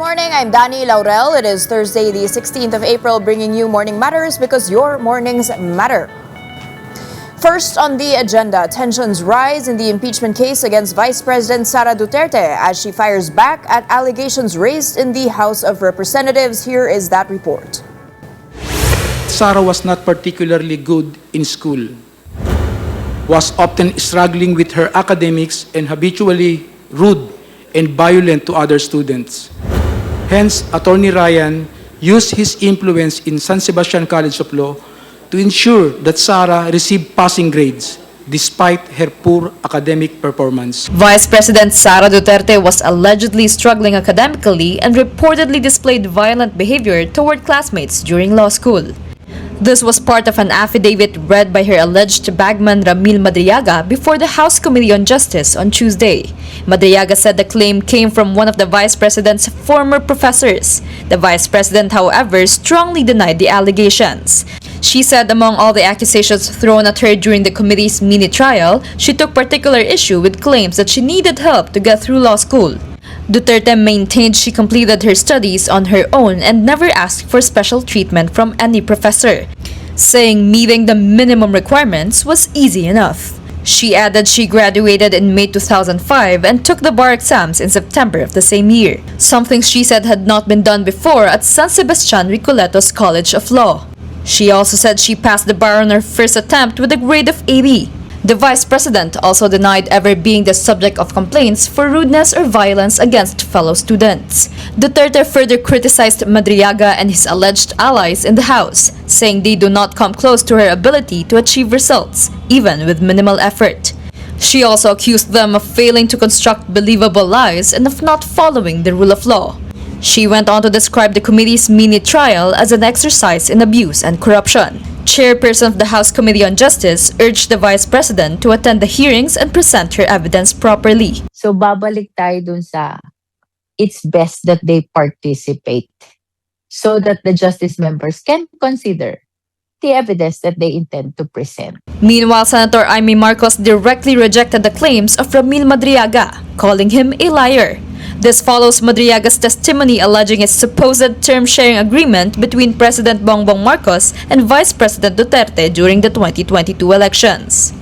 morning, I'm Danie Laurel. It is Thursday, the 16th of April, bringing you Morning Matters because your mornings matter. First on the agenda, tensions rise in the impeachment case against Vice President Sara Duterte as she fires back at allegations raised in the House of Representatives. Here is that report. Sara was not particularly good in school, was often struggling with her academics and habitually rude and violent to other students. Hence, Attorney Ryan used his influence in San Sebastian College of Law to ensure that Sara received passing grades despite her poor academic performance. Vice President Sara Duterte was allegedly struggling academically and reportedly displayed violent behavior toward classmates during law school. This was part of an affidavit read by her alleged bagman Ramil Madriaga before the House Committee on Justice on Tuesday. Madriaga said the claim came from one of the Vice President's former professors. The Vice President, however, strongly denied the allegations. She said among all the accusations thrown at her during the committee's mini-trial, she took particular issue with claims that she needed help to get through law school. Duterte maintained she completed her studies on her own and never asked for special treatment from any professor, saying meeting the minimum requirements was easy enough. She added she graduated in May 2005 and took the bar exams in September of the same year, something she said had not been done before at San Sebastian Recoletos College of Law. She also said she passed the bar on her first attempt with a grade of 80. The Vice President also denied ever being the subject of complaints for rudeness or violence against fellow students. Duterte further criticized Madriaga and his alleged allies in the House, saying they do not come close to her ability to achieve results, even with minimal effort. She also accused them of failing to construct believable lies and of not following the rule of law. She went on to describe the committee's mini-trial as an exercise in abuse and corruption. Chairperson of the House Committee on Justice urged the Vice President to attend the hearings and present her evidence properly. So babalik tayo dun sa it's best that they participate so that the justice members can consider the evidence that they intend to present. Meanwhile, Senator Amy Marcos directly rejected the claims of Ramil Madriaga, calling him a liar. This follows Madriaga's testimony alleging a supposed term-sharing agreement between President Bongbong Marcos and Vice President Duterte during the 2022 elections.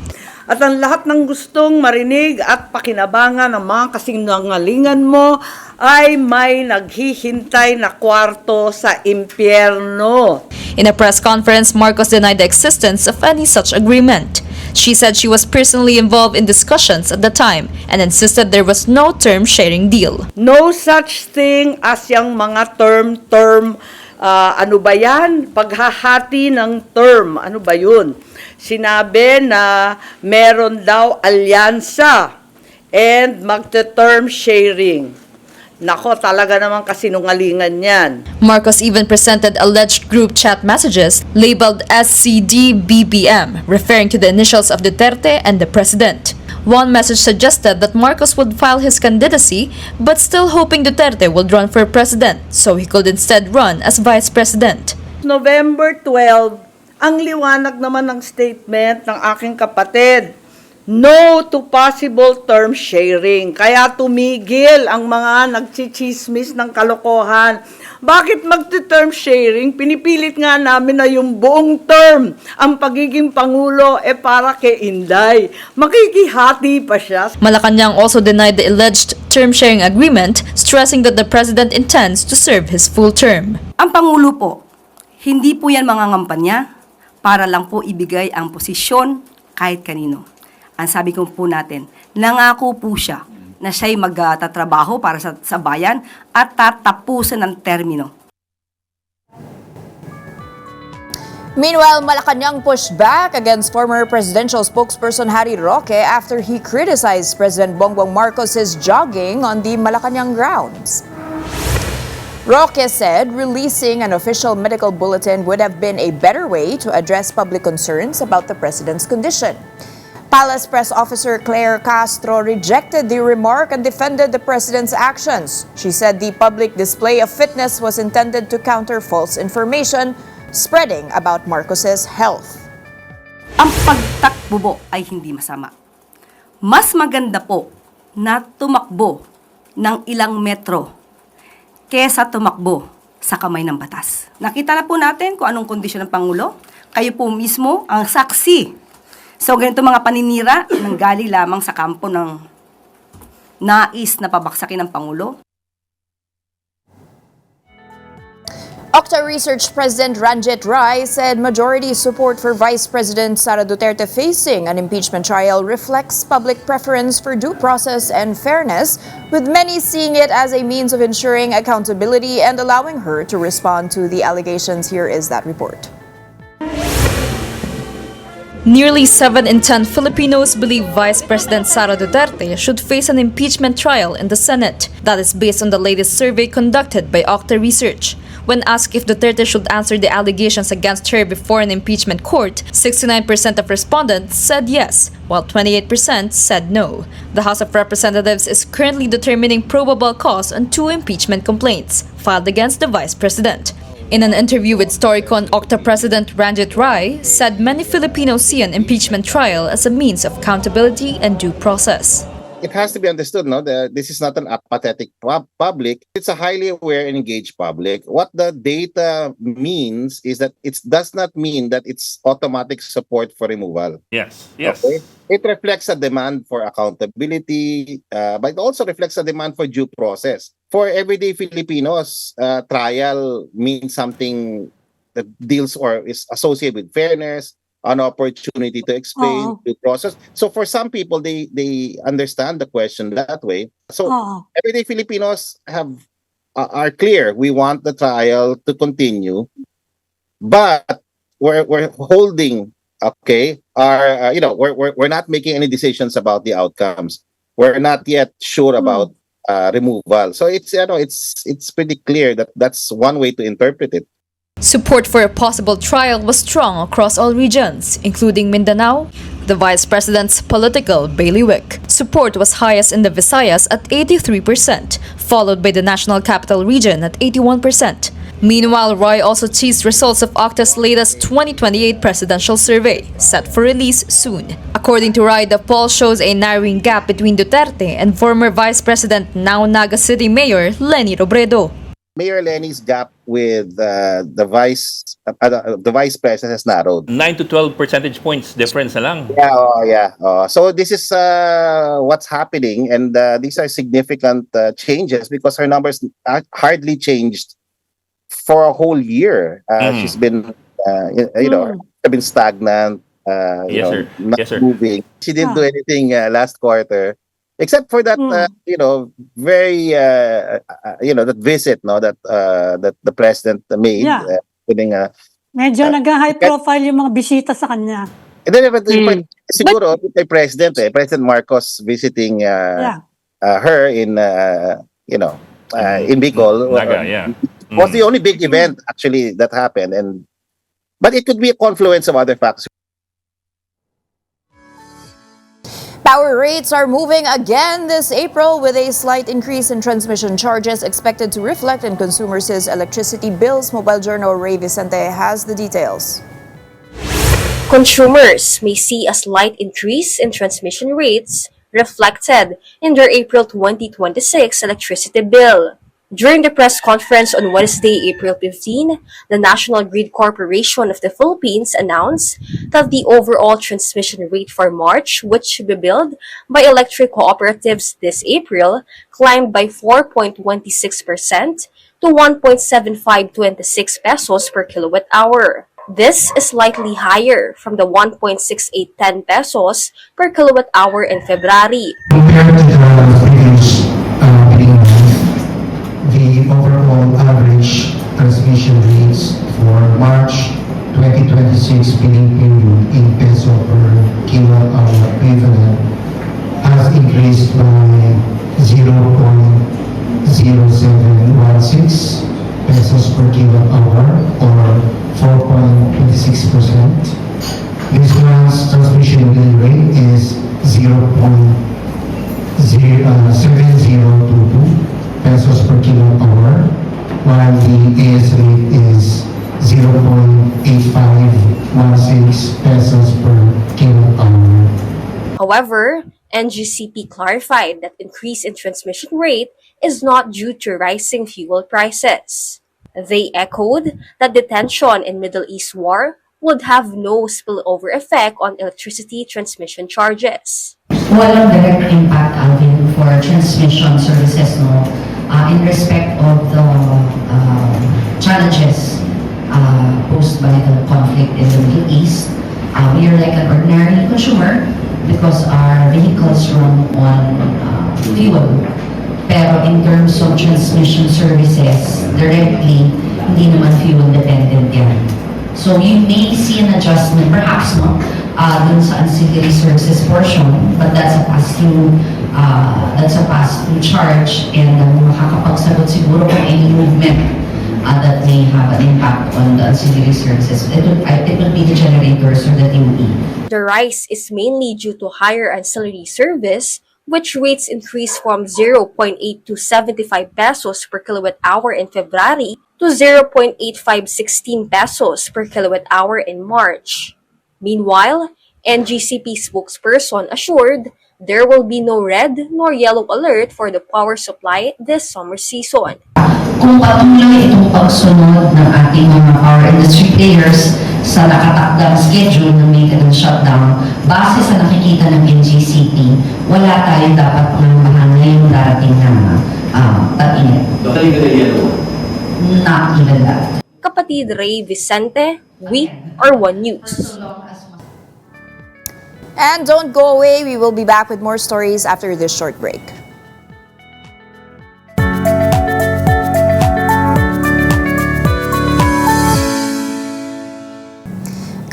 At ang lahat ng gustong marinig at pakinabangan ng mga kasinungalingan mo ay may naghihintay na kwarto sa impyerno. In a press conference, Marcos denied the existence of any such agreement. She said she was personally involved in discussions at the time and insisted there was no term-sharing deal. No such thing as yung mga term, ano ba yan? Paghahati ng term, ano ba yun? Sinabi na meron daw alyansa and magte-term sharing. Nako, talaga naman kasinungalingan yan. Marcos even presented alleged group chat messages labeled SCD-BBM, referring to the initials of Duterte and the President. One message suggested that Marcos would file his candidacy but still hoping Duterte would run for president so he could instead run as Vice President. November 12, ang liwanag naman ng statement ng aking kapatid, no to possible term sharing. Kaya tumigil ang mga nagchichismis ng kalokohan. Bakit magti-term sharing? Pinipilit nga namin na yung buong term, ang pagiging Pangulo, para kay Inday. Makikihati pa siya. Malacanang also denied the alleged term-sharing agreement, stressing that the President intends to serve his full term. Ang Pangulo po, hindi po yan mga ngampanya para lang po ibigay ang posisyon kahit kanino. Ang sabi ko po natin, nangako po siya na siya'y magtatrabaho para sa bayan at tatapusin ang termino. Meanwhile, Malacanang pushed back against former presidential spokesperson Harry Roque after he criticized President Bongbong Marcos' jogging on the Malacanang grounds. Roque said releasing an official medical bulletin would have been a better way to address public concerns about the president's condition. Palace Press Officer Claire Castro rejected the remark and defended the president's actions. She said the public display of fitness was intended to counter false information spreading about Marcos's health. Ang pagtakbo po ay hindi masama. Mas maganda po na tumakbo ng ilang metro kesa tumakbo sa kamay ng batas. Nakita na po natin kung anong kondisyon ng Pangulo. Kayo po mismo ang saksi. So ganito mga paninira nanggaling lamang sa kampo ng nais na pabaksakin ng Pangulo. Octa Research President Ranjit Rai said majority support for Vice President Sara Duterte facing an impeachment trial reflects public preference for due process and fairness, with many seeing it as a means of ensuring accountability and allowing her to respond to the allegations. Here is that report. Nearly 7 in 10 Filipinos believe Vice President Sara Duterte should face an impeachment trial in the Senate. That is based on the latest survey conducted by Octa Research. When asked if Duterte should answer the allegations against her before an impeachment court, 69% of respondents said yes, while 28% said no. The House of Representatives is currently determining probable cause on 2 impeachment complaints filed against the Vice President. In an interview with Storycon, Octa President Ranjit Rai said many Filipinos see an impeachment trial as a means of accountability and due process. It has to be understood, no, that this is not an apathetic public. It's a highly aware and engaged public. What the data means is that it does not mean that it's automatic support for removal. Yes, yes. Okay? It reflects a demand for accountability, but it also reflects a demand for due process. For everyday Filipinos, trial means something that deals or is associated with fairness, an opportunity to explain the process. So for some people, they understand the question that way. So everyday Filipinos are clear. We want the trial to continue, but we're holding. Okay, we're not making any decisions about the outcomes. We're not yet sure about removal. So it's pretty clear that that's one way to interpret it. Support for a possible trial was strong across all regions, including Mindanao, the Vice President's political bailiwick. Support was highest in the Visayas at 83%, followed by the National Capital Region at 81%. Meanwhile, Roy also teased results of Octa's latest 2028 presidential survey, set for release soon. According to Roy, the poll shows a narrowing gap between Duterte and former Vice President, now Naga City Mayor Leni Robredo. Mayor Lenny's gap with the vice president has narrowed. 9 to 12 percentage points difference na lang. So this is what's happening, and these are significant changes because her numbers hardly changed for a whole year. She's been, been stagnant. Yes, sir. Not Yes, sir. moving. She didn't do anything last quarter. Except for that, very, that visit, that the president made, putting Medyo nag-high profile yung mga bisita sa kanya. And then, siguro, kay President Marcos visiting her in, in Bicol, was the only big event actually that happened, but it could be a confluence of other factors. Power rates are moving again this April, with a slight increase in transmission charges expected to reflect in consumers' electricity bills. Mobile Journal Ray Vicente has the details. Consumers may see a slight increase in transmission rates reflected in their April 2026 electricity bill. During the press conference on Wednesday, April 15, the National Grid Corporation of the Philippines announced that the overall transmission rate for March, which should be billed by electric cooperatives this April, climbed by 4.26% to 1.7526 pesos per kilowatt hour. This is slightly higher from the 1.6810 pesos per kilowatt hour in February. Compared to the previous billing month, the overall average transmission rates for March 2026 billing period in peso per kilowatt hour equivalent has increased by 0.0716 pesos per kilowatt hour, or 4.26%. This month's transmission bill rate is 0.7022 pesos per kilowatt hour, while the AS rate is 0.8516 pesos per kilowatt hour. However, NGCP clarified that increase in transmission rate is not due to rising fuel prices. They echoed that the tension in Middle East war would have no spillover effect on electricity transmission charges. Walang direct impact, Alvin, for transmission services, no, in respect of the challenges posed by the conflict in the Middle East. We are like an ordinary consumer because our vehicles run on fuel. Pero in terms of transmission services, directly, hindi naman fuel dependent yan. So you may see an adjustment, perhaps, no, dun sa ancillary services portion, but that's a pass-through charge, and makakapagsagot siguro kung any movement that may have an impact on the ancillary services. It would be the generators or the TOE. The rise is mainly due to higher ancillary service, which rates increased from 0.8 to 75 pesos per kilowatt hour in February to 0.8516 pesos per kilowatt hour in March. Meanwhile, NGCP spokesperson assured there will be no red nor yellow alert for the power supply this summer season. Kung patuloy itong pagsunod ng ating mga power industry players sa nakatakdang schedule ng maintenance shutdown, base sa nakikita ng NGCP, wala tayong dapat pangambahan ngayong darating na tag-init. Not even that. Kapatid Ray Vicente, we are One News. And don't go away, we will be back with more stories after this short break.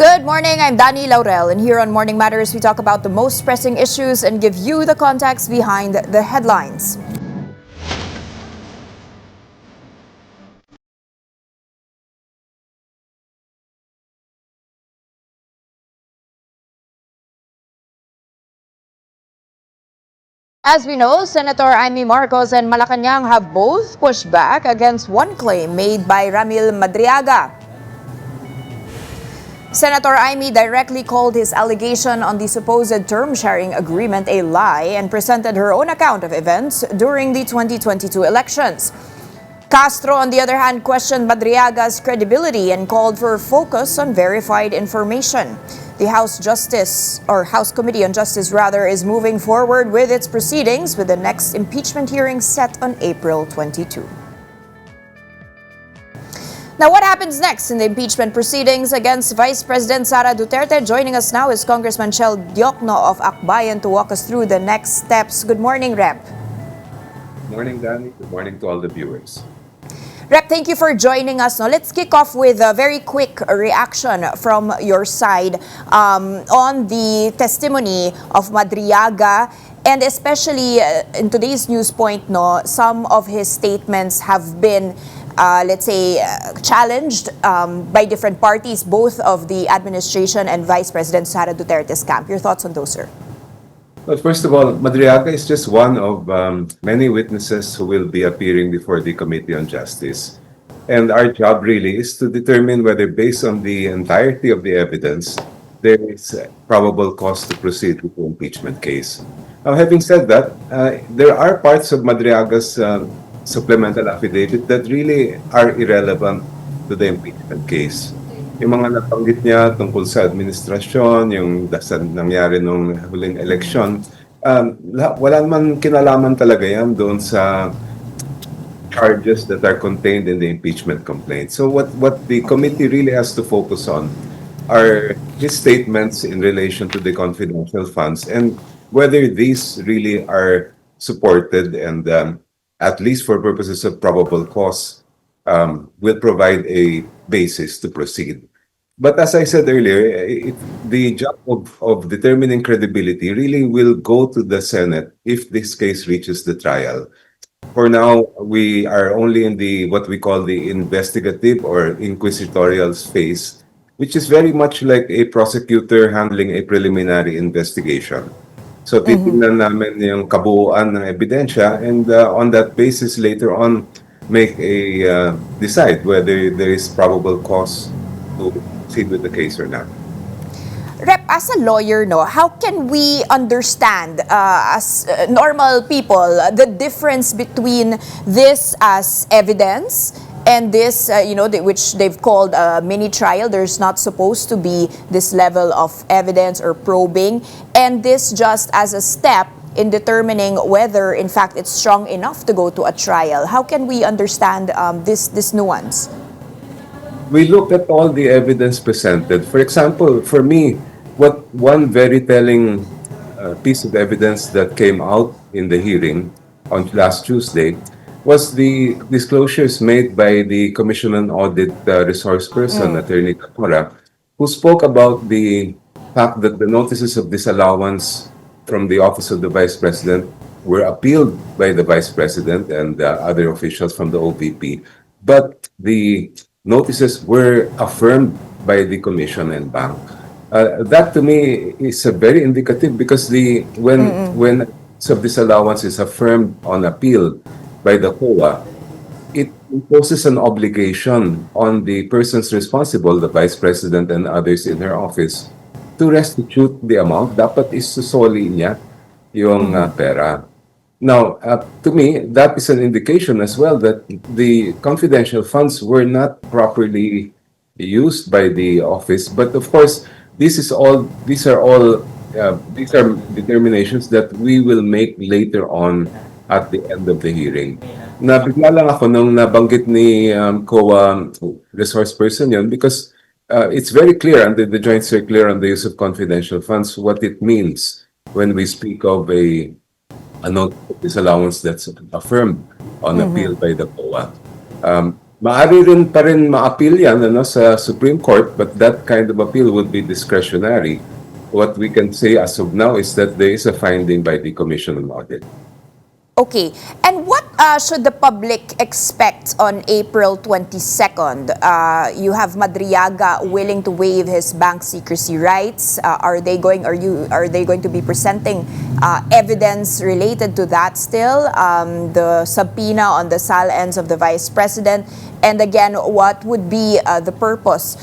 Good morning, I'm Danie Laurel, and here on Morning Matters, we talk about the most pressing issues and give you the context behind the headlines. As we know, Senator Amy Marcos and Malacanang have both pushed back against one claim made by Ramil Madriaga. Senator Amy directly called his allegation on the supposed term-sharing agreement a lie and presented her own account of events during the 2022 elections. Castro, on the other hand, questioned Madriaga's credibility and called for focus on verified information. The House Committee on Justice is moving forward with its proceedings with the next impeachment hearing set on April 22. Now, what happens next in the impeachment proceedings against Vice President Sara Duterte? Joining us now is Congressman Chel Diokno of Akbayan to walk us through the next steps. Good morning, Rep. Good morning, Danie. Good morning to all the viewers. Rep, thank you for joining us. Now, let's kick off with a very quick reaction from your side on the testimony of Madriaga. And especially in today's news point, some of his statements have been challenged by different parties, both of the administration and Vice President Sara Duterte's camp. Your thoughts on those, sir? Well, first of all, Madriaga is just one of many witnesses who will be appearing before the Committee on Justice. And our job really is to determine whether, based on the entirety of the evidence, there is probable cause to proceed with the impeachment case. Now, having said that, there are parts of Madriaga's supplemental affidavit that really are irrelevant to the impeachment case. Yung mga nabanggit niya tungkol sa administrasyon, yung nangyari nung huling eleksyon, wala naman kinalaman talaga yan doon sa charges that are contained in the impeachment complaint. So what the committee really has to focus on are his statements in relation to the confidential funds and whether these really are supported and at least for purposes of probable cause will provide a basis to proceed. But as I said earlier, the job of determining credibility really will go to the Senate if this case reaches the trial. For now, we are only in what we call the investigative or inquisitorial phase, which is very much like a prosecutor handling a preliminary investigation. So titingnan namin yung kabuuan ng ebidensya and on that basis later on make decide whether there is probable cause to proceed with the case or not. Rep, as a lawyer, no, how can we understand as normal people the difference between this as evidence and this, which they've called a mini trial? There's not supposed to be this level of evidence or probing, and this just as a step in determining whether, in fact, it's strong enough to go to a trial. How can we understand this nuance? We look at all the evidence presented. For example, for me, what one very telling piece of evidence that came out in the hearing on last Tuesday was the disclosures made by the Commission on Audit resource person, Attorney Capora, who spoke about the fact that the notices of disallowance from the Office of the Vice President were appealed by the Vice President and other officials from the OVP, but the notices were affirmed by the Commission and Bank. That to me is a very indicative because when of disallowance is affirmed on appeal by the COA, it imposes an obligation on the persons responsible, the Vice President and others in her office, to restitute the amount. Dapat isusoli niya yung pera. Now, to me, that is an indication as well that the confidential funds were not properly used by the office. But of course, these are determinations that we will make later on at the end of the hearing. Nabigla lang ako nung nabanggit ni COA resource person yun because it's very clear under the Joint Circular on the use of confidential funds what it means when we speak of a note of disallowance that's affirmed on appeal by the COA. Maaari rin pa rin ma-appeal yan sa Supreme Court, but that kind of appeal would be discretionary. What we can say as of now is that there is a finding by the Commission on Audit. Okay. And what should the public expect on April 22nd? You have Madriaga willing to waive his bank secrecy rights. Are they going to be presenting evidence related to that still? The subpoena on the SAL-ends of the Vice President. And again, what would be the purpose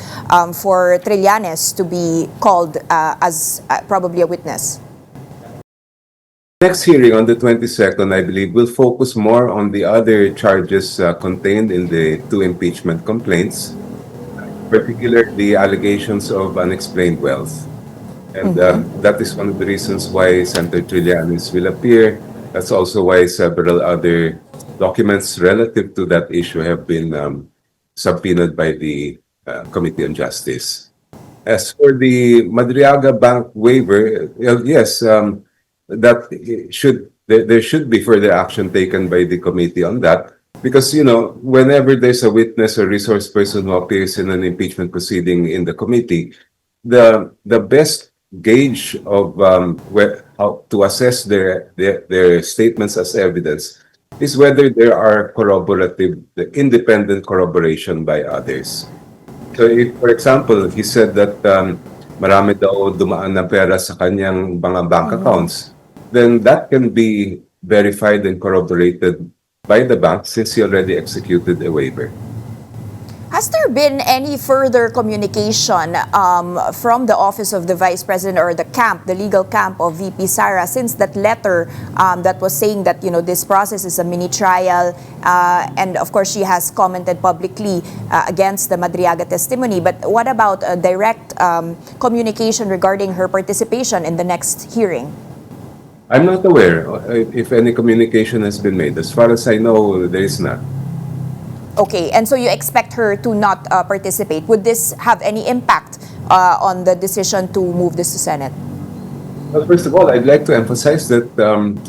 for Trillanes to be called as probably a witness? Next hearing on the 22nd, I believe, will focus more on the other charges contained in the two impeachment complaints, particularly the allegations of unexplained wealth. And that is one of the reasons why Senator Trillanes will appear. That's also why several other documents relative to that issue have been subpoenaed by the Committee on Justice. As for the Madriaga Bank waiver, yes, there should be further action taken by the committee on that because whenever there's a witness or resource person who appears in an impeachment proceeding in the committee, the best gauge of how to assess their statements as evidence is whether there are independent corroboration by others. So if, for example, he said that marami daw dumaan na pera sa kanyang mga bank accounts, then that can be verified and corroborated by the bank since he already executed a waiver. Has there been any further communication from the Office of the Vice President or the legal camp of VP Sara since that letter that was saying that this process is a mini trial and of course she has commented publicly against the Madriaga testimony, but what about direct communication regarding her participation in the next hearing? I'm not aware if any communication has been made. As far as I know, there is not. Okay, and so you expect her to not participate. Would this have any impact on the decision to move this to Senate? Well, first of all, I'd like to emphasize that,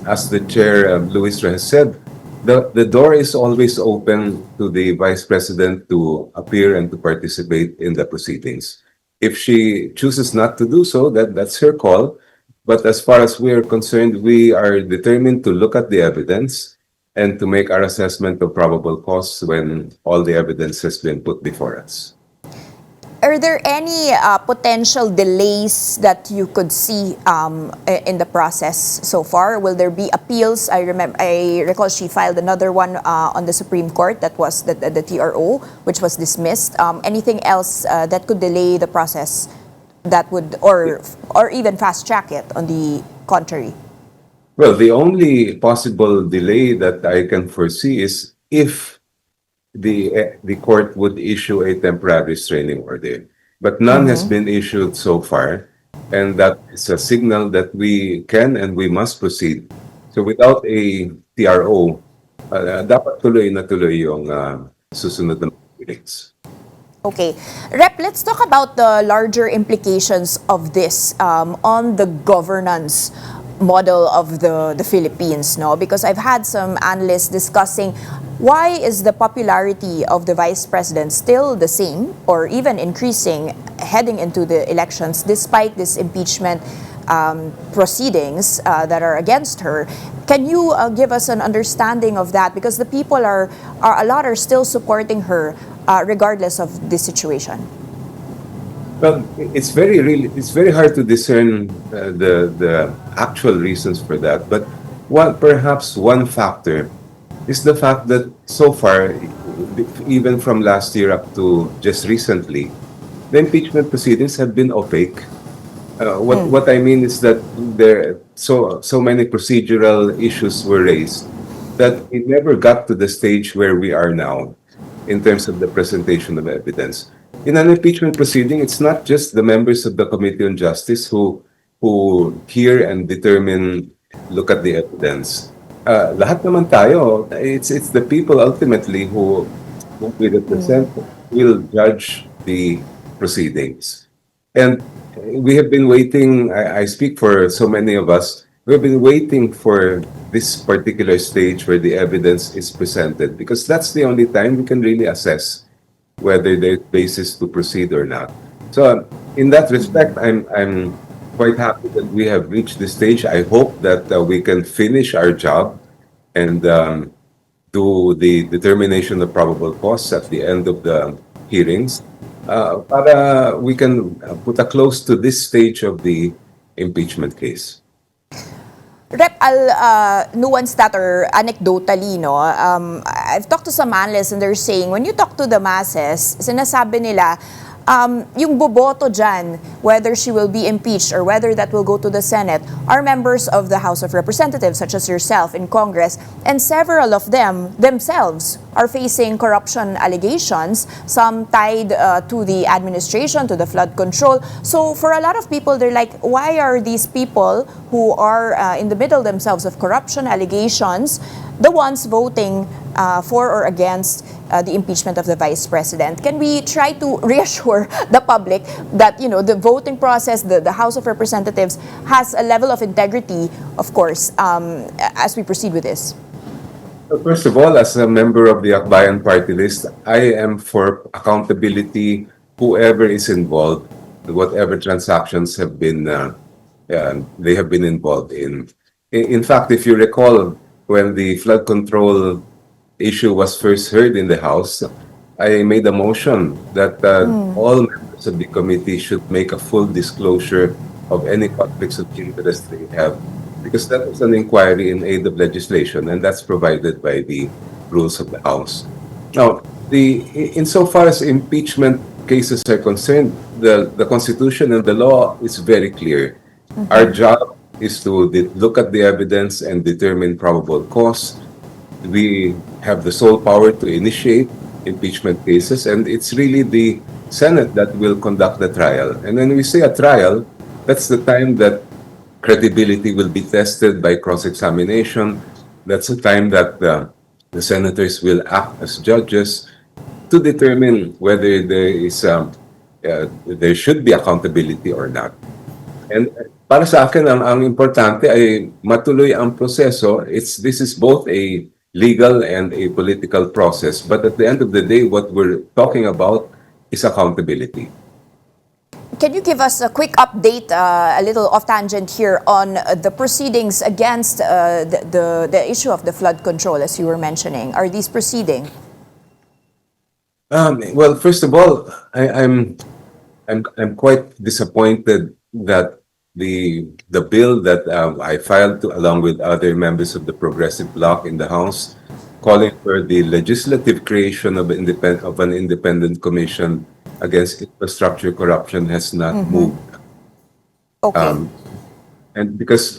as the chair, Luis has said, the door is always open to the Vice President to appear and to participate in the proceedings. If she chooses not to do so, that's her call. But as far as we are concerned, we are determined to look at the evidence and to make our assessment of probable cause when all the evidence has been put before us. Are there any potential delays that you could see in the process so far? Will there be appeals? I recall she filed another one on the Supreme Court that was the TRO, which was dismissed. Anything else that could delay the process that would, or even fast track it on the contrary? Well, the only possible delay that I can foresee is if the court would issue a temporary restraining order. But none has been issued so far, and that is a signal that we can and we must proceed. So without a TRO, dapat tuloy na tuloy yung susunod na hearings. Okay. Rep, let's talk about the larger implications of this on the governance model of the Philippines, no? Because I've had some analysts discussing why is the popularity of the vice president still the same or even increasing heading into the elections despite this impeachment proceedings that are against her. Can you give us an understanding of that? Because the people are a lot are still supporting her regardless of this situation. Well, it's very hard to discern the actual reasons for that. But perhaps one factor is the fact that so far, even from last year up to just recently, the impeachment proceedings have been opaque. What I mean is that there so many procedural issues were raised that it never got to the stage where we are now in terms of the presentation of evidence. In an impeachment proceeding, it's not just the members of the Committee on Justice who hear and determine, look at the evidence. Lahat naman tayo, it's the people ultimately who we represent will judge the proceedings. And we have been waiting, I speak for so many of us, we have been waiting for this particular stage where the evidence is presented because that's the only time we can really assess whether there's basis to proceed or not. So in that respect, I'm quite happy that we have reached this stage. I hope that we can finish our job and do the determination of probable cause at the end of the hearings para we can put a close to this stage of the impeachment case. Rep, I'll nuance that or anecdotally, no? I've talked to some analysts and they're saying, when you talk to the masses, sinasabi nila, yung boboto dyan, whether she will be impeached or whether that will go to the Senate, are members of the House of Representatives, such as yourself in Congress, and several of them themselves are facing corruption allegations, some tied to the administration, to the flood control. So for a lot of people, they're like, why are these people who are in the middle themselves of corruption allegations the ones voting for or against the impeachment of the vice president? Can we try to reassure the public that, you know, the voting process, the House of Representatives has a level of integrity, of course, as we proceed with this? First of all, as a member of the Akbayan party list, I am for accountability, whoever is involved, whatever transactions have been, they have been involved in. In fact, if you recall, when the flood control issue was first heard in the House, I made a motion that all members of the committee should make a full disclosure of any conflicts of interest they have, because that was an inquiry in aid of legislation, and that's provided by the rules of the House. Now, insofar as impeachment cases are concerned, the Constitution and the law is very clear. Our job is to look at the evidence and determine probable cause. We have the sole power to initiate impeachment cases, and it's really the Senate that will conduct the trial. And when we say a trial, that's the time that credibility will be tested by cross-examination. That's the time that the senators will act as judges to determine whether there should be accountability or not. And para sa akin, ang importante ay matuloy ang proseso. This is both a legal and a political process. But at the end of the day, what we're talking about is accountability. Can you give us a quick update, a little off tangent here, on the proceedings against the issue of the flood control, as you were mentioning? Are these proceeding? Well, first of all, I'm quite disappointed that the bill that I filed along with other members of the Progressive Bloc in the House, calling for the legislative creation of an independent commission against infrastructure corruption has not moved. Okay. And because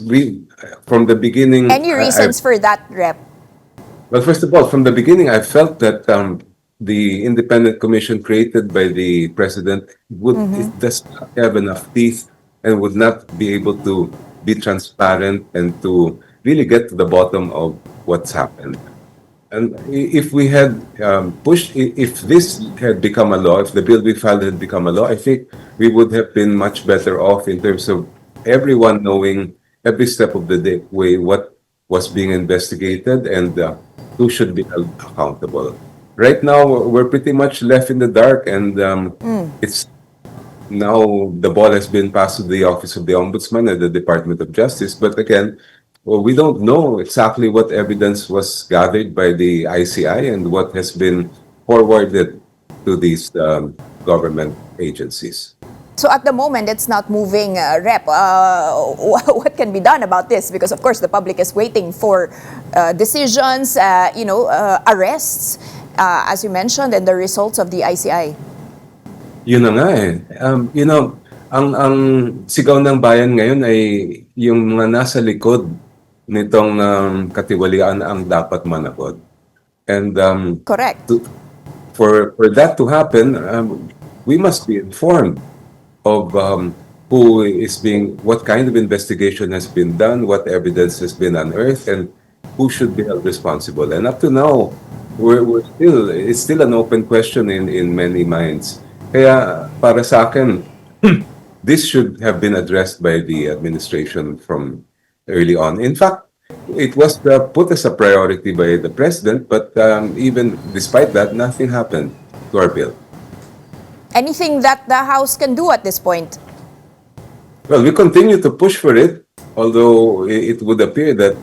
from the beginning, Any reasons for that, Rep? well, first of all, from the beginning, I felt that the independent commission created by the president it does not have enough teeth and would not be able to be transparent and to really get to the bottom of what's happened. And if we had if this had become a law, if the bill we filed had become a law, I think we would have been much better off in terms of everyone knowing every step of the way what was being investigated and who should be held accountable. Right now, we're pretty much left in the dark, and it's now the ball has been passed to the Office of the Ombudsman and the Department of Justice. But again, well, we don't know exactly what evidence was gathered by the ICI and what has been forwarded to these government agencies. So at the moment, it's not moving, Rep. What can be done about this? Because of course, the public is waiting for decisions, arrests, as you mentioned, and the results of the ICI. Yun na nga eh. Ang sigaw ng bayan ngayon ay yung mga nasa likod nitong katiwalian ang dapat managot. And Correct. For that to happen, we must be informed of what kind of investigation has been done, what evidence has been unearthed, and who should be held responsible. And up to now, it's still an open question in many minds. Kaya para sa akin, this should have been addressed by the administration from early on. In fact, it was put as a priority by the president, but even despite that, nothing happened to our bill. Anything that the House can do at this point? Well, we continue to push for it, although it would appear that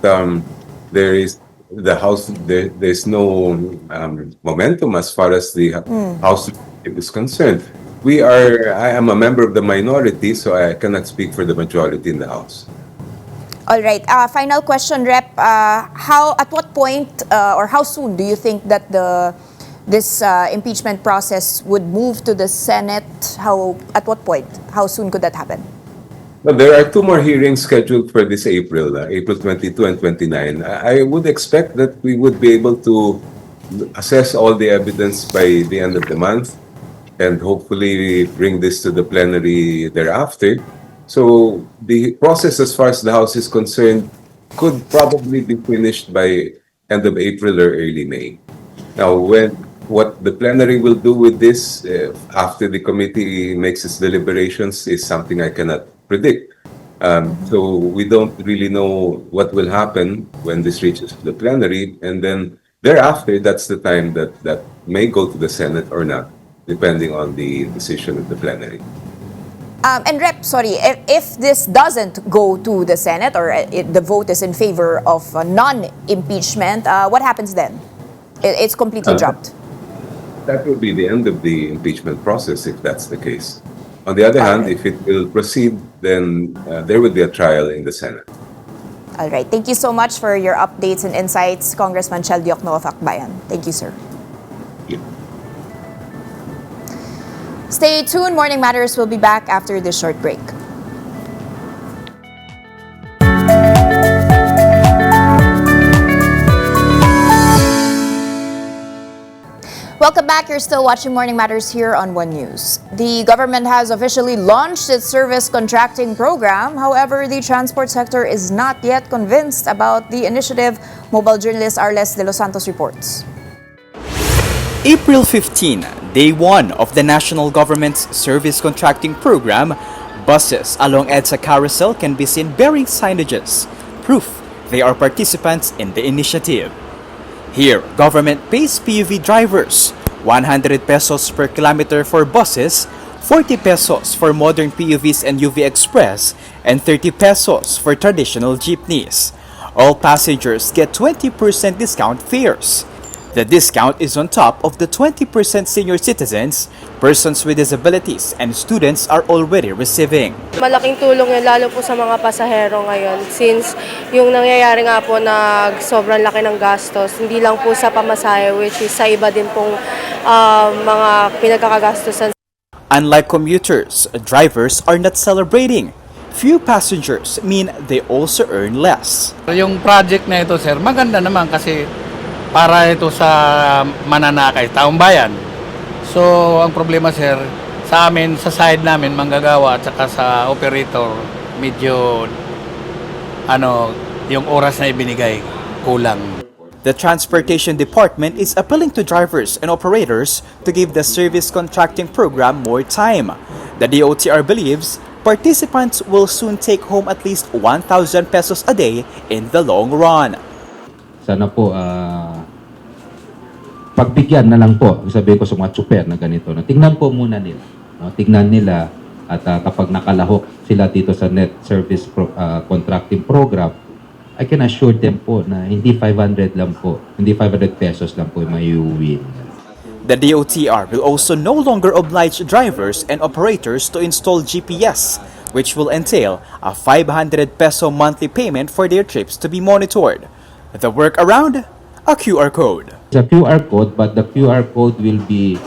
there's no momentum as far as the House is concerned. I am a member of the minority, so I cannot speak for the majority in the House. All right. Final question, Rep. At what point or how soon do you think that this impeachment process would move to the Senate? At what point? How soon could that happen? Well, there are two more hearings scheduled for this April 22 and 29. I would expect that we would be able to assess all the evidence by the end of the month and hopefully bring this to the plenary thereafter. So the process as far as the House is concerned could probably be finished by end of April or early May. Now, what the plenary will do with this after the committee makes its deliberations is something I cannot predict. So we don't really know what will happen when this reaches the plenary, and then thereafter, that's the time that may go to the Senate or not, depending on the decision of the plenary. And Rep, sorry, if this doesn't go to the Senate or the vote is in favor of non-impeachment, what happens then? It's completely dropped. That will be the end of the impeachment process if that's the case. On the other hand, if it will proceed, then there will be a trial in the Senate. All right. Thank you so much for your updates and insights, Congressman Chel Diokno of Akbayan. Thank you, sir. Yeah. Stay tuned. Morning Matters will be back after this short break. Welcome back. You're still watching Morning Matters here on One News. The government has officially launched its service contracting program. However, the transport sector is not yet convinced about the initiative. Mobile journalist Arles de los Santos reports. April 15, day 1 of the national government's service contracting program, buses along EDSA Carousel can be seen bearing signages, proof they are participants in the initiative. Here, government pays PUV drivers 100 pesos per kilometer for buses, 40 pesos for modern PUVs and UV Express, and 30 pesos for traditional jeepneys. All passengers get 20% discount fares. The discount is on top of the 20% senior citizens, persons with disabilities, and students are already receiving. Malaking tulong yun lalo po sa mga pasahero ngayon since yung nangyayari nga po na sobrang laki ng gastos, hindi lang po sa pamasahe which is sa iba din pong mga pinagkakagastosan. Unlike commuters, drivers are not celebrating. Few passengers mean they also earn less. Yung project na ito, sir, maganda naman kasi para ito sa mananakay, taong bayan. So, ang problema, sir, sa amin, sa side namin, manggagawa at saka sa operator, medyo, yung oras na ibinigay, kulang. The Transportation Department is appealing to drivers and operators to give the service contracting program more time. The DOTR believes participants will soon take home at least 1,000 pesos a day in the long run. Sana po pagbigyan na lang po, sabi ko sa mga tsuper na ganito, na tingnan po muna nila. No? Tingnan nila at kapag nakalahok sila dito sa net service contracting program, I can assure them po na hindi 500 lang po, hindi 500 pesos lang po may uuwi. The DOTR will also no longer oblige drivers and operators to install GPS, which will entail a 500 peso monthly payment for their trips to be monitored. The workaround? A QR code. It's a QR code, but the QR code will be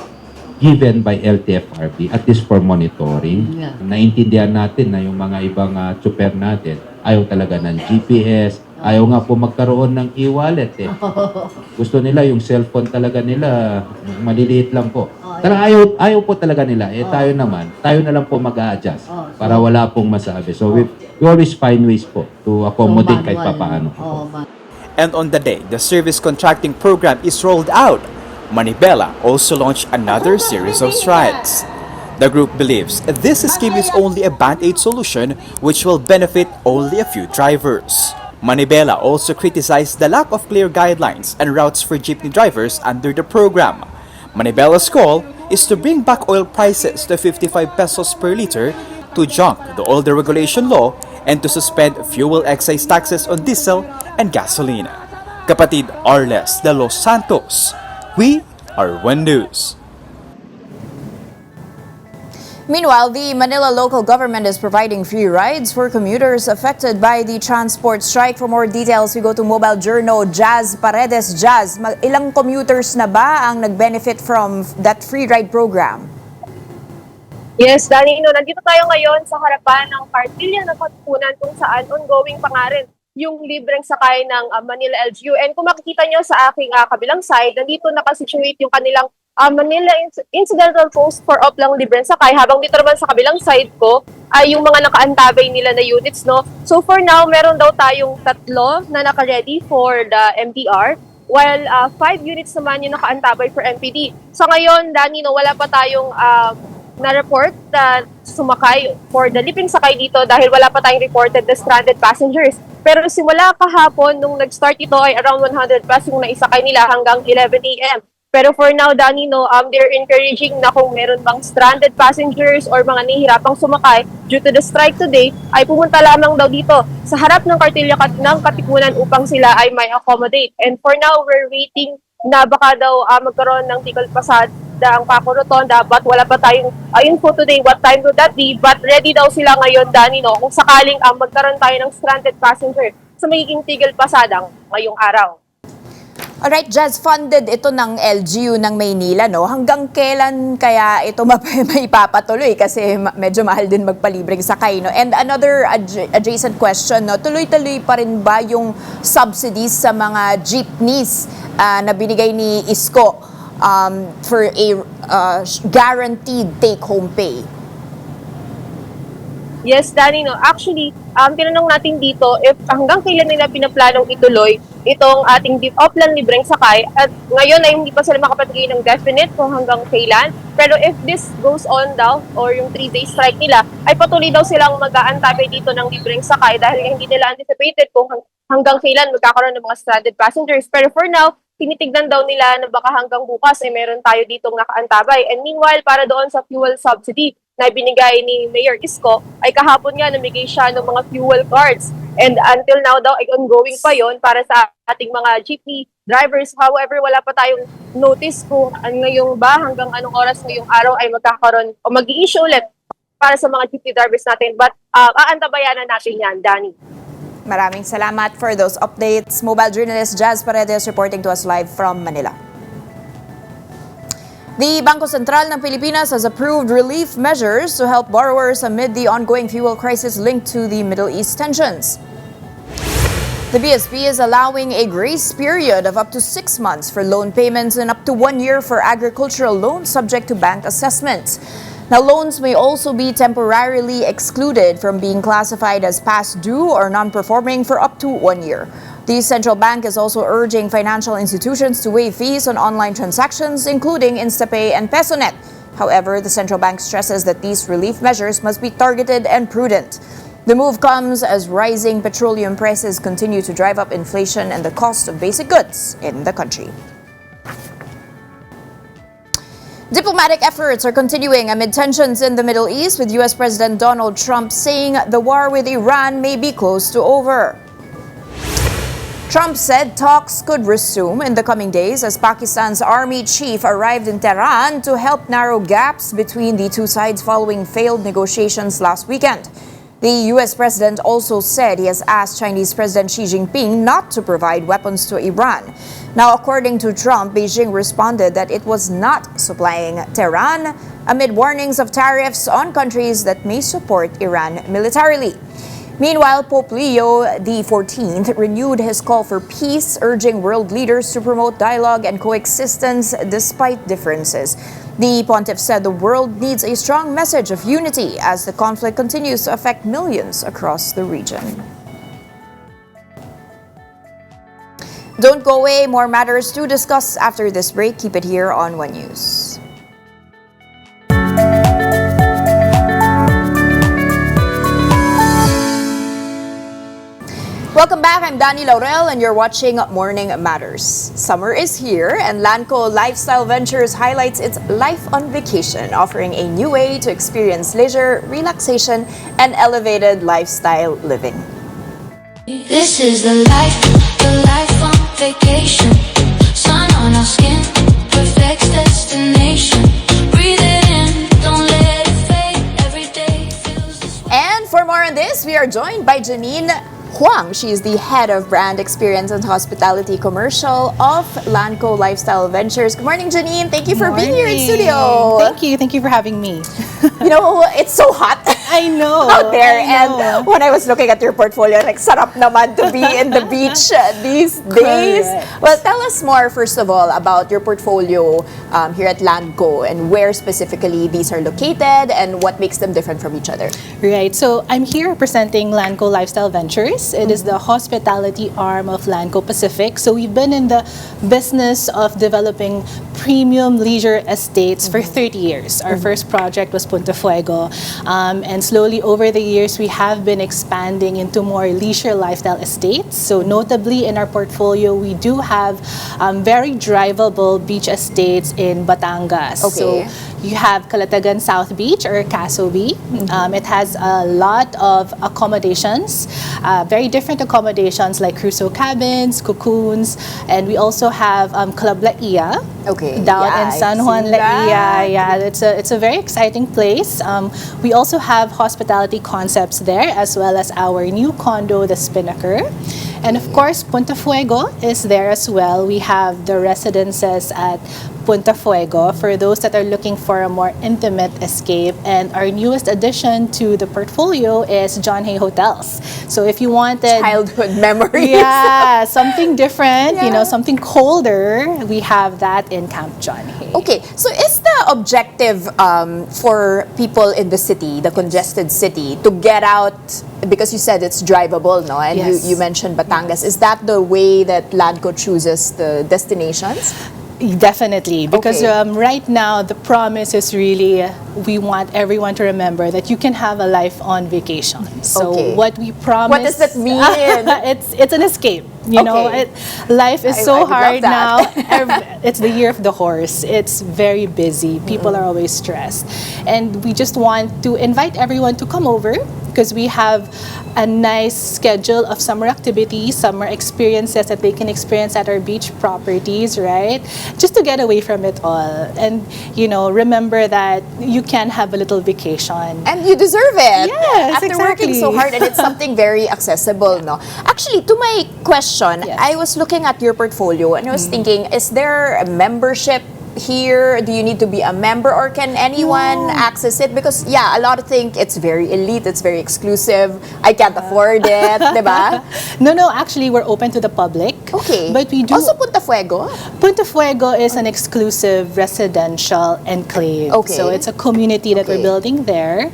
given by LTFRB, at least for monitoring. Yeah. Naintindihan natin na yung mga ibang tsuper natin, ayaw talaga ng GPS, ayaw nga po magkaroon ng e-wallet eh. Gusto nila yung cellphone talaga nila, maliliit lang po. Talagang ayaw po talaga nila. Eh tayo naman, tayo na lang po mag-a-adjust para wala pong masabi. So we always find ways po to accommodate kahit papaano. And on the day the service contracting program is rolled out, Manibela also launched another series of strikes. The group believes this scheme is only a band-aid solution which will benefit only a few drivers. Manibela also criticized the lack of clear guidelines and routes for jeepney drivers under the program. Manibela's call is to bring back oil prices to 55 pesos per liter, to junk the older regulation law, and to suspend fuel excise taxes on diesel and gasoline. Kapatid Arles de Los Santos, we are One News. Meanwhile, the Manila local government is providing free rides for commuters affected by the transport strike. For more details, we go to Mobile Journal Jazz Paredes. Jazz, ilang commuters na ba ang nag-benefit from that free ride program? Yes, Danie, nandito tayo ngayon sa harapan ng Kartilya ng Katipunan kung saan ongoing pa nga rin yung libreng sakay ng Manila LGU. And kung makikita nyo sa aking kabilang side, nandito nakasituate yung kanilang Manila Incidental Post for Oplang Libreng Sakay, habang dito naman sa kabilang side ko ay yung mga nakaantabay nila na units, no? So for now, meron daw tayong 3 na naka-ready for the MTR, while 5 units naman yung nakaantabay for MPD. So ngayon, Dani, no, wala pa tayong na-report na sumakay for the libreng sakay dito dahil wala pa tayong reported na stranded passengers. Pero simula kahapon, nung nag-start ito ay around 100 plus yung naisakay nila hanggang 11 a.m. Pero for now, Dani, no, they're encouraging na kung meron bang stranded passengers or mga nahihirapang sumakay due to the strike today, ay pumunta lamang daw dito sa harap ng Kartilya ng Katipunan upang sila ay may accommodate. And for now, we're waiting na baka daw magkaroon ng tikal pasada ang Paco Rotonda, but wala pa tayong info today what time would that be, but ready daw sila ngayon, Dani, no, kung sakaling magkaroon tayo ng stranded passenger sa magiging tigil pasada ngayong araw. Alright, Jazz, funded ito ng LGU ng Maynila, no? Hanggang kailan kaya ito maipapatuloy? Kasi medyo mahal din magpalibreng sakay, no? And another adjacent question, no? Tuloy-tuloy pa rin ba yung subsidies sa mga jeepneys na binigay ni Isko for a guaranteed take-home pay? Yes, Dani, no. Actually, tinanong natin dito if hanggang kailan nila pinaplanong ituloy itong ating Oplan Libreng Sakay, at ngayon ay hindi pa sila makapagbigay ng definite kung hanggang kailan. Pero if this goes on daw, or yung 3-day strike nila, ay patuloy daw silang mag-aantabay dito ng libreng sakay dahil hindi nila anticipated kung hanggang kailan magkakaroon ng mga stranded passengers. Pero for now, tinitignan daw nila na baka hanggang bukas ay meron tayo ditong nakaantabay. And meanwhile, para doon sa fuel subsidy na binigay ni Mayor Isko, ay kahapon nga namigay siya ng mga fuel cards. And until now daw, ay ongoing pa yon para sa ating mga jeepney drivers. However, wala pa tayong notice kung ngayong ba, hanggang anong oras ngayong araw ay magkakaroon o mag-i-issue ulit para sa mga jeepney drivers natin. But aantabayan na natin yan, Dani. Maraming salamat for those updates. Mobile journalist Jazz Paredes reporting to us live from Manila. The Bangko Sentral ng Pilipinas has approved relief measures to help borrowers amid the ongoing fuel crisis linked to the Middle East tensions. The BSP is allowing a grace period of up to 6 months for loan payments and up to 1 year for agricultural loans subject to bank assessments. Now, loans may also be temporarily excluded from being classified as past due or non-performing for up to 1 year. The central bank is also urging financial institutions to waive fees on online transactions, including InstaPay and PesoNet. However, the central bank stresses that these relief measures must be targeted and prudent. The move comes as rising petroleum prices continue to drive up inflation and the cost of basic goods in the country. Diplomatic efforts are continuing amid tensions in the Middle East, with U.S. President Donald Trump saying the war with Iran may be close to over. Trump said talks could resume in the coming days as Pakistan's army chief arrived in Tehran to help narrow gaps between the two sides following failed negotiations last weekend. The U.S. president also said he has asked Chinese President Xi Jinping not to provide weapons to Iran. Now, according to Trump, Beijing responded that it was not supplying Tehran amid warnings of tariffs on countries that may support Iran militarily. Meanwhile, Pope Leo XIV renewed his call for peace, urging world leaders to promote dialogue and coexistence despite differences. The pontiff said the world needs a strong message of unity as the conflict continues to affect millions across the region. Don't go away, more matters to discuss after this break. Keep it here on One News. Welcome back, I'm Danie Laurel and you're watching Morning Matters. Summer is here and Lanco Lifestyle Ventures highlights its Life on Vacation, offering a new way to experience leisure, relaxation, and elevated lifestyle living. This is the life on vacation. Sun on our skin, perfect destination. Breathe it in, don't let it fade. Every day feels this way. And for more on this, we are joined by Janine Huang. She is the head of brand experience and hospitality commercial of Lanco Lifestyle Ventures. Good morning, Janine. Thank you for being here in studio. Thank you for having me. You know, it's so hot. I know. Out there. I know. And when I was looking at your portfolio, like, sarap naman to be in the beach these days. Correct. Well, tell us more, first of all, about your portfolio here at Lanco and where specifically these are located and what makes them different from each other. Right. So I'm here representing Lanco Lifestyle Ventures. It is the hospitality arm of Lanco Pacific. So we've been in the business of developing premium leisure estates for 30 years. Our first project was Punta Fuego. And slowly over the years, we have been expanding into more leisure lifestyle estates. So notably in our portfolio, we do have very drivable beach estates in Batangas. Okay. So you have Calatagan South Beach or Casobe. It has a lot of accommodations, very different accommodations like Crusoe cabins, cocoons, and we also have Club La Ia. Okay. Down Yeah, in San I've Juan seen La that. Ia. Yeah, it's a very exciting place. We also have hospitality concepts there, as well as our new condo, the Spinnaker. And of course, Punta Fuego is there as well. We have the residences at Punta Fuego for those that are looking for a more intimate escape. And our newest addition to the portfolio is John Hay Hotels. So if you wanted childhood memories, yeah, something different, you know, something colder, we have that in Camp John Hay. Okay, so is the objective for people in the city, the congested city, to get out, because you said it's drivable, no? And Yes. you mentioned Batangas. Is that the way that Lanco chooses the destinations? Definitely, because Okay. right now the promise is really we want everyone to remember that you can have a life on vacation. So Okay. what we promise, What does that mean? it's an escape. You know, Okay. life is I so would love hard now. that. It's the year of the horse. It's very busy. People are always stressed, and we just want to invite everyone to come over because we have a nice schedule of summer activities, summer experiences that they can experience at our beach properties, right? Just to get away from it all. And, you know, remember that you can have a little vacation. And you deserve it. Yes, After working exactly. so hard, and it's something very accessible, no? Actually, to my question, Yes. I was looking at your portfolio and I was thinking, is there a membership here? Do you need to be a member or can anyone access it? Because a lot of think it's very elite, it's very exclusive. I can't afford it, diba? No, actually, we're open to the public. Okay. But we do... Also Punta Fuego? Punta Fuego is an exclusive residential enclave. Okay. So it's a community that we're building there.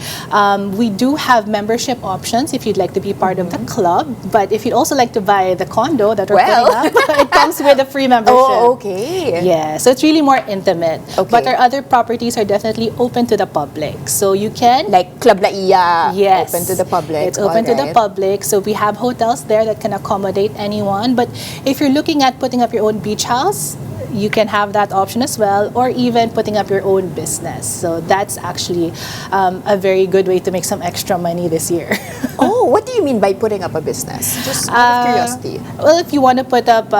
We do have membership options if you'd like to be part of the club. But if you'd also like to buy the condo that we're putting up, it comes with a free membership. Oh, okay. Yeah, so it's really more intimate. Okay. But our other properties are definitely open to the public. So you can... Like Club Laia, yes, open to the public. It's open to the Alright. public. So we have hotels there that can accommodate anyone. But if you're looking at putting up your own beach house, you can have that option as well, or even putting up your own business. So that's actually a very good way to make some extra money this year. Oh, what do you mean by putting up a business? Just out of curiosity. Well, if you want to put up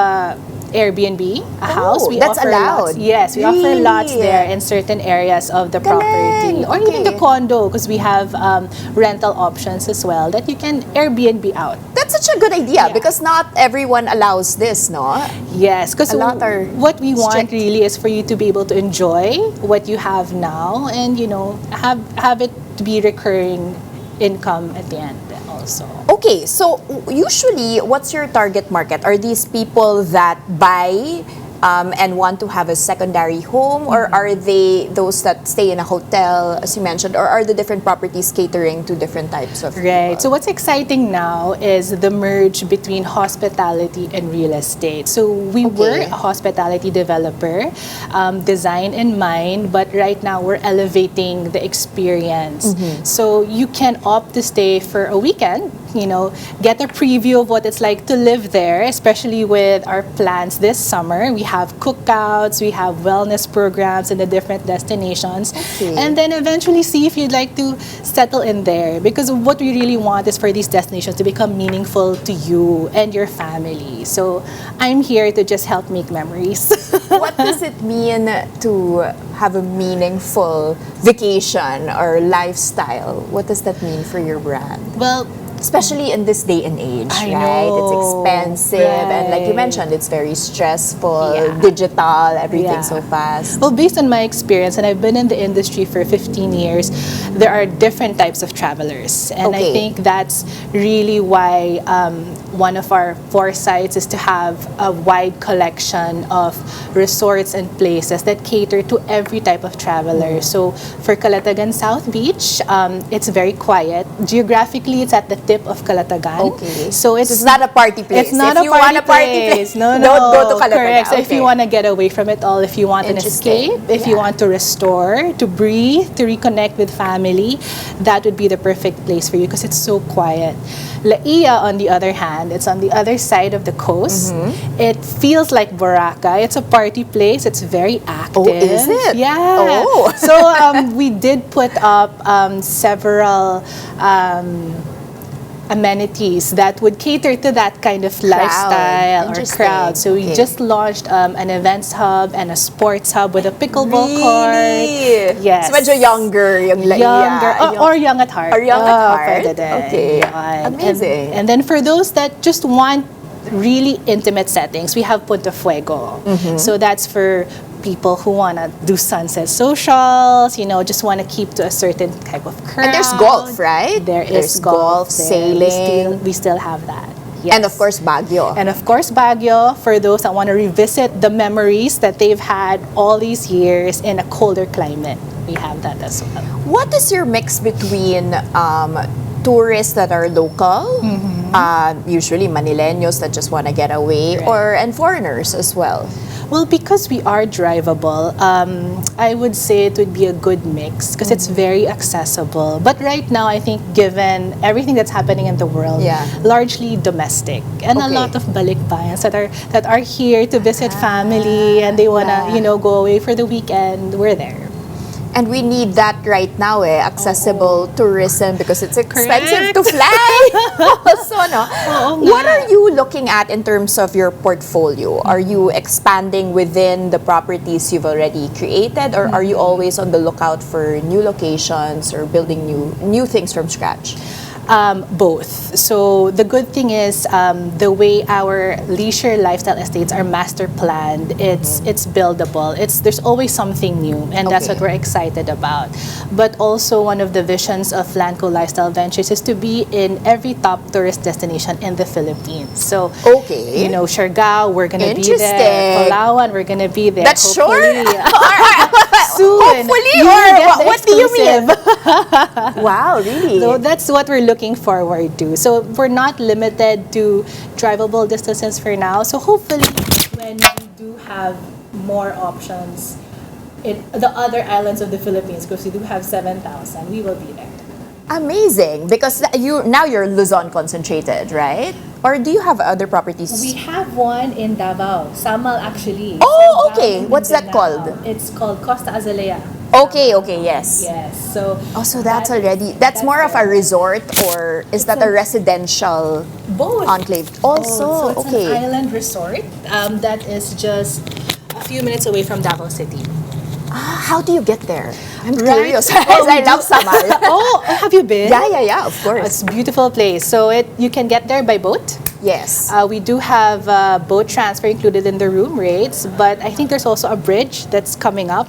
Airbnb, a house, we that's offer allowed. lots. Yes, we offer lots there in certain areas of the property, or even the condo, because we have rental options as well that you can Airbnb out. That's such a good idea because not everyone allows this, no? Yes, because A lot are what we want strict. really is for you to be able to enjoy what you have now, and have it to be recurring income at the end also. Okay, so usually, what's your target market? Are these people that buy and want to have a secondary home, or are they those that stay in a hotel, as you mentioned, or are the different properties catering to different types of Right. So what's exciting now is the merge between hospitality and real estate. So we were a hospitality developer, design in mind, but right now we're elevating the experience. So you can opt to stay for a weekend, get a preview of what it's like to live there, especially with our plans this summer. We have cookouts, we have wellness programs in the different destinations, and then eventually see if you'd like to settle in there, because what we really want is for these destinations to become meaningful to you and your family. So I'm here to just help make memories. What does it mean to have a meaningful vacation or lifestyle? What does that mean for your brand? Well, especially in this day and age, I right? know. It's expensive, and like you mentioned, it's very stressful, digital, everything so fast. Well, based on my experience, and I've been in the industry for 15 years, there are different types of travelers. And I think that's really why one of our foresights is to have a wide collection of resorts and places that cater to every type of traveler. So for Calatagan South Beach, it's very quiet. Geographically, it's at the tip of Calatagan. Okay. So it's not a party place. It's not If a you party want a party place. No, don't go to Calatagan. Correct. So if Okay. you want to get away from it all, if you want an escape, if you want to restore, to breathe, to reconnect with family, that would be the perfect place for you because it's so quiet. Laia, on the other hand, it's on the other side of the coast. It feels like Boracay. It's a party place. It's very active. Oh, is it? Yeah. Oh. So we did put up several amenities that would cater to that kind of lifestyle or crowd. So we just launched an events hub and a sports hub with a pickleball court. Yes. So medyo younger, yung Laia. Younger, or young at heart. Or young at heart. Pwede din. Okay. Yun. Amazing. And then for those that just want really intimate settings, we have Punta Fuego. So that's for people who want to do sunset socials, just want to keep to a certain type of crowd. And there's golf, right? There's golf, there. sailing. We still have that. And of course, Baguio. And of course, Baguio, for those that want to revisit the memories that they've had all these years in a colder climate. We have that as well. What is your mix between tourists that are local, usually Manileños that just want to get away, and foreigners as well? Well, because we are drivable, I would say it would be a good mix because it's very accessible. But right now, I think given everything that's happening in the world, largely domestic, and a lot of balikbayans that are here to visit family and they want to go away for the weekend, we're there. And we need that right now, accessible tourism because it's expensive to fly. So, what are you looking at in terms of your portfolio? Are you expanding within the properties you've already created, or are you always on the lookout for new locations or building new things from scratch? Both. So the good thing is the way our leisure lifestyle estates are master planned, it's buildable. There's always something new, and that's what we're excited about. But also one of the visions of Lanco Lifestyle Ventures is to be in every top tourist destination in the Philippines. So you know, Siargao, we're gonna be there. Palawan, we're gonna be there. That's hopefully. Soon. Hopefully, What do you mean? Wow, really? So that's what we're looking forward to. So we're not limited to drivable distances for now. So hopefully, when we do have more options in the other islands of the Philippines, because we do have 7,000, we will be there. Amazing, because you're Luzon concentrated, right? Or do you have other properties? We have one in Davao, Samal actually. Oh, So okay. Davao, What's that Mindanao. called? It's called Costa Azalea. Okay, yes. Yes. So that's more of a resort, or is that a residential both enclave? Also, so it's an island resort that is just a few minutes away from Davao City. How do you get there? I'm Right. curious. Oh, I love Samal. Oh, have you been? Yeah, of course. It's a beautiful place. So you can get there by boat. Yes. We do have boat transfer included in the room rates, but I think there's also a bridge that's coming up.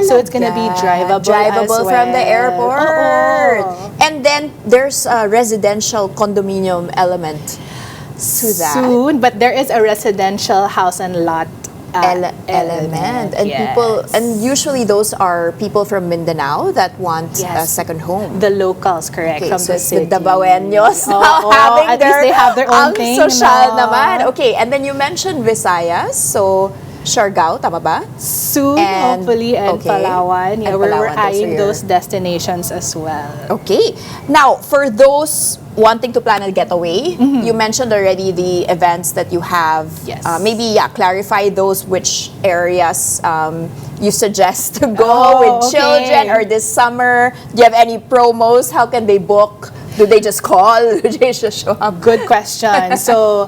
So it's going to be drivable as well. From the airport. Oo. And then there's a residential condominium element to that. Soon, but there is a residential house and lot element. And people, and usually those are people from Mindanao that want a second home. The locals, correct, Okay, from so the it's city. the Davaoenos now Oo, having at least they have their own thing, social no? naman. Okay, and then you mentioned Visayas, so Siargao, tama ba? Soon, And- hopefully, and okay. Palawan. Yeah, And we're Palawan, those eyeing are those destinations as well. Okay. Now, for those wanting to plan a getaway, you mentioned already the events that you have. Yes. Maybe, clarify those which areas you suggest to go Oh, with children okay. or this summer. Do you have any promos? How can they book? Do they just call? Do they just show up? Good question. So,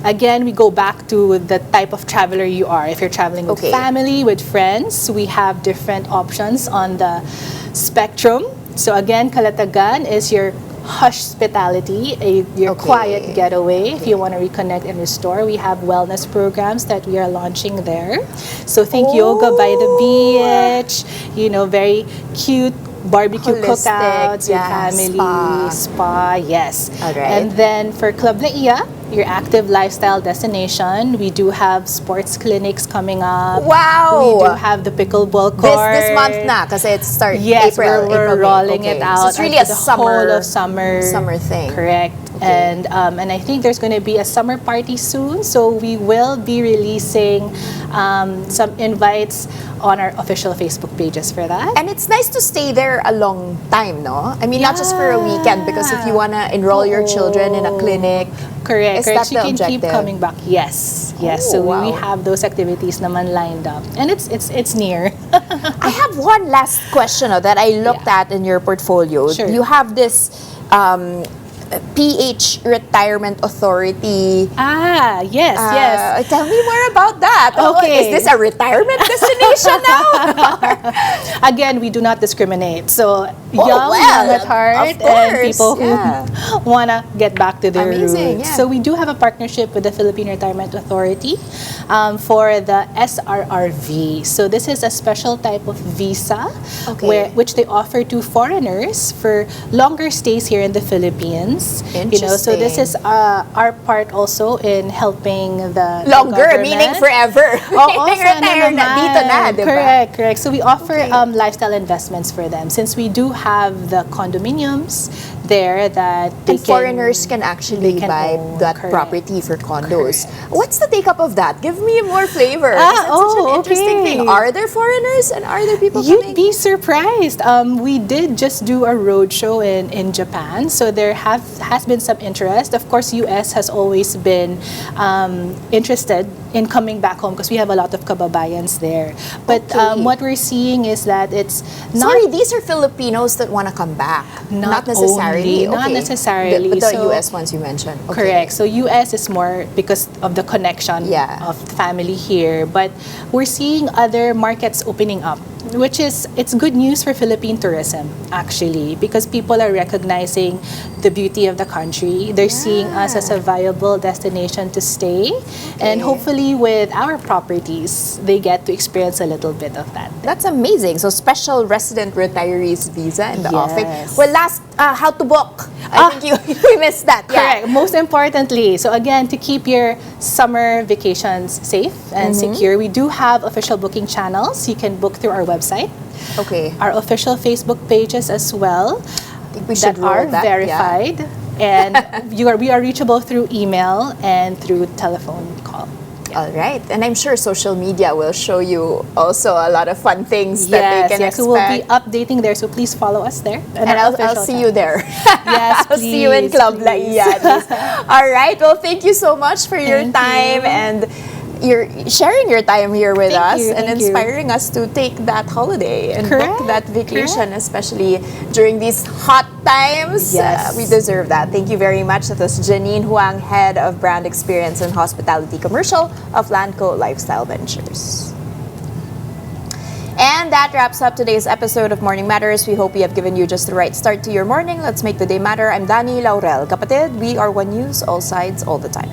again, we go back to the type of traveler you are. If you're traveling with family, with friends, we have different options on the spectrum. So, again, Calatagan is your hospitality, your quiet getaway. If you want to reconnect and restore, we have wellness programs that we are launching there. So, think yoga by the beach, very cute barbecue Holistic, cookouts with yeah, family, spa, yes. All right. And then for Club Naiya, your active lifestyle destination, we do have sports clinics coming up. Wow! We do have the pickleball court. This month na, kasi it starts Yes, April. we're May. rolling Okay. it out. So it's really a the summer, whole of summer thing. Correct. And I think there's going to be a summer party soon. So we will be releasing some invites on our official Facebook pages for that. And it's nice to stay there a long time, no? I mean, not just for a weekend, because if you want to enroll your children in a clinic, Correct, is correct. that So you the can keep objective? coming back. Yes, yes. Oh, So wow. we have those activities naman lined up, and it's near. I have one last question that I looked at in your portfolio. Sure. You have this PH Retirement Authority. Yes, yes. Tell me more about that. Okay. Is this a retirement destination now? Again, we do not discriminate. So young well, at heart, of course, and people who wanna get back to their Amazing, roots. yeah. So we do have a partnership with the Philippine Retirement Authority for the SRRV. So this is a special type of visa, which they offer to foreigners for longer stays here in the Philippines. So this is our part also in helping the Longer, government. meaning forever. Oo, Meaning sana retire na, naman. dito na, di ba? Correct, correct. So we offer lifestyle investments for them since we do have the condominiums there that they And foreigners can actually buy own. that Correct. property for condos. What's the take-up of that? Give me more flavor. Ah, That's such an interesting okay. thing. Are there foreigners and are there people You'd coming? be surprised. We did just do a roadshow in Japan, so there has been some interest. Of course, US has always been interested in coming back home because we have a lot of kababayans there. But what we're seeing is that it's not... Sorry, these are Filipinos that want to come back. Not necessarily. Not Okay. necessarily. But the So- US ones you mentioned. Okay. Correct. So US is more because of the connection of family here, but we're seeing other markets opening up which is, it's good news for Philippine tourism, actually, because people are recognizing the beauty of the country. They're seeing us as a viable destination to stay. And hopefully with our properties, they get to experience a little bit of that. That's amazing. So special resident retirees visa in the office. Yes. Well, last, how to book. I think you missed that. Correct. Most importantly, so again, to keep your summer vacations safe and secure, we do have official booking channels. You can book through our website. Okay. Our official Facebook pages as well. I think we should that are roll that, verified. And we are reachable through email and through telephone call. All right. And I'm sure social media will show you also a lot of fun things that they can expect. So we'll be updating there. So please follow us there. And I'll see you there. Yes, I'll see you in Club Laianis. All right. Well, thank you so much for your time and you're sharing your time here with us and inspiring us to take that holiday and book that vacation, especially during these hot times. Yes. We deserve that. Thank you very much. That was Janine Huang, Head of Brand Experience and Hospitality Commercial of Lanco Lifestyle Ventures. And that wraps up today's episode of Morning Matters. We hope we have given you just the right start to your morning. Let's make the day matter. I'm Danie Laurel. Kapatid, we are One News, all sides, all the time.